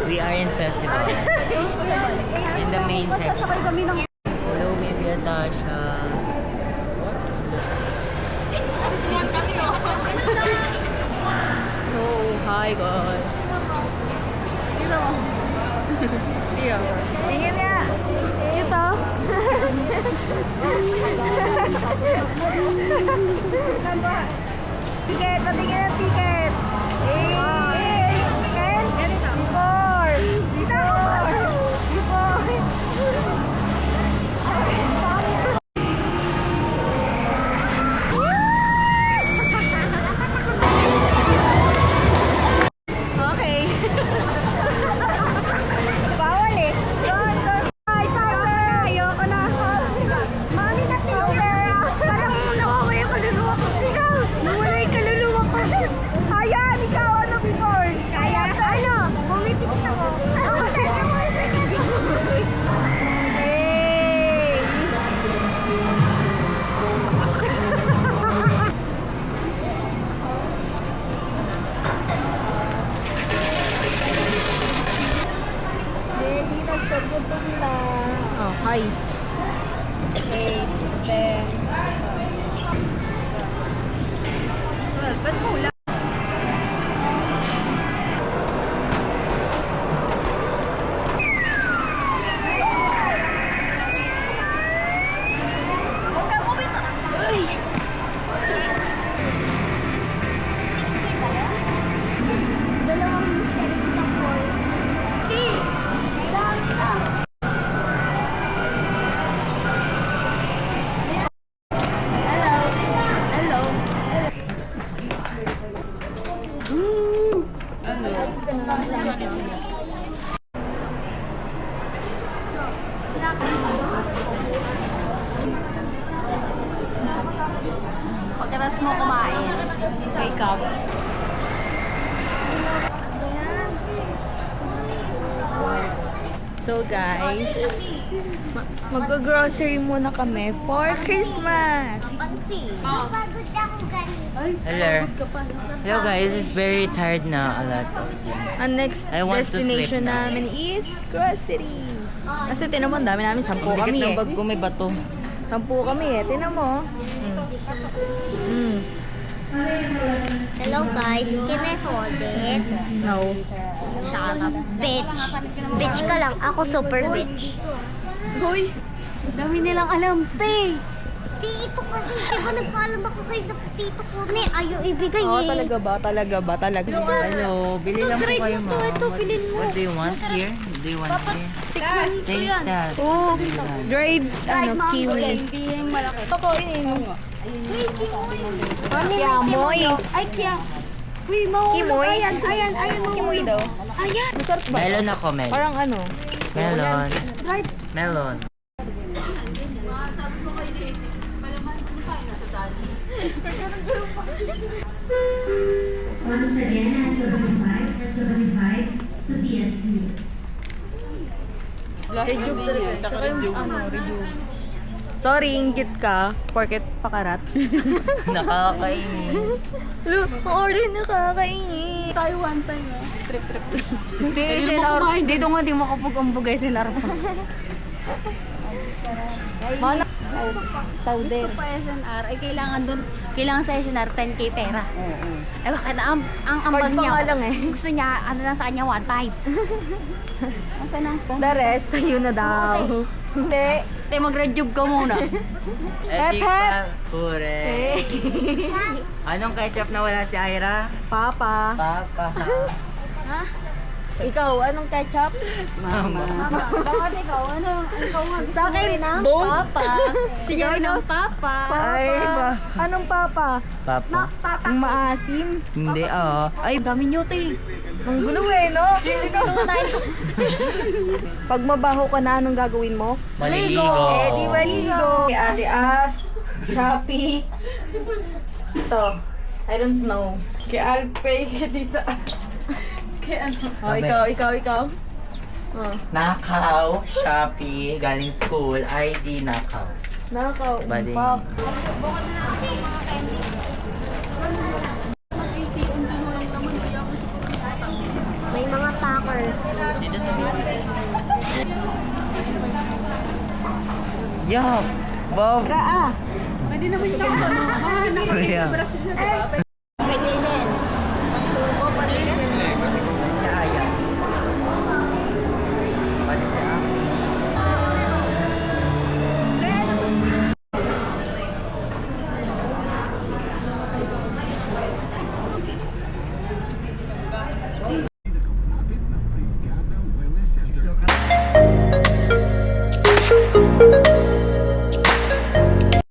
We are in festival. In the main section. Hello, baby Natasha. So, hi guys. Tingin niya. Ito. Ticket, patingin ang ticket. Ticket. Before. Okay. Bawal eh. Ay, ayoko na. Mami na parang nawawala yung kaluluwa ko. Ikaw, nawala yung kaluluwa ko. Ayan, ikaw, ano before? Kaya, ano? Bumipit ako. Hey! Dito, sagot ko sila. Oh, hi. 8, 10. Ba't mo ulan? Huwag ka bumito! Uy! Dalawang mystery sa boy. Dami na! Hello. Pagkatapos mo kumain, wake up. So guys, mag-grocery muna kami for Christmas. Hello. Hello guys, it's very tired now. A lot of things. Ang next I want to destination sleep now. namin is grocery. Kasi tinan mo, ang dami namin. 10 Bigat kami ng eh. bag ko, may bato. 10 kami eh. Tinan mo. Hello guys, can I hold it? No. Shut up, bitch. Bitch ka lang, ako super bitch. Hoy, dami nilang alam, te. Di ito kasi, di ba nagpaalam ako sa isa tito ko ni ayaw ibigay Oh, eh. talaga ba? Talaga ba? Talaga ba? Hello, bili lang po drive kayo, mo to, ma'am. ito, bilhin mo. What do you want here? Do you want here? Take that. Oh, Do you want? dried, kiwi. Hindi yung malaki. Ako yun. Ano Kiamoy. Ay, kya. Uy, mahulog. Kimoy? Ayan, mahulog. Kimoy daw. Ayan. Masarap ba? Melon ako, melon. Parang ano? Melon. Drive. Melon. Once again, as the 25 to CSP. Review talaga. Tsaka review. Review. Sorry, inggit ka. Porket pakarat. Nakakainis. Lo, order nakakainis. Tayo one time Trip lang. Hindi, sinar. Dito nga, di makapag-ambog ay sinar pa. Mana? Powder. Gusto pa SNR, ay kailangan sa SNR 10k pera. Eh bakit ang ambag Card pa niya, nga lang eh. gusto niya, ano lang sa kanya, one time. Asa na? The rest, sa'yo na daw. Hindi. Te, mag-rejuve ka muna. Epic hep. pa. Pure. Anong ketchup na wala si Ira? Papa. Papa. Ha? Ikaw, anong ketchup? Mama. Bakit ikaw? Ikaw nga gusto Sa mo akin, rin ah? both. Papa. Sige rin ang papa. Ay, ba? Anong papa? Papa. Ang maasim. Hindi, Ay, Dami nyo, te. Ang gulo eh, no? Sino na tayo? Pag mabaho ka na, anong gagawin mo? Maliligo. Eh, di maligo. Ate As, Shopee. Ito. I don't know. Kay Alpay, kay Tita As. Kay ano? Oh, ikaw. Oh. Nakaw, Shopee, galing school, ID, nakaw. Bali. May mga packers. Dito sa Yo! Bob! Tara ah. Kuya.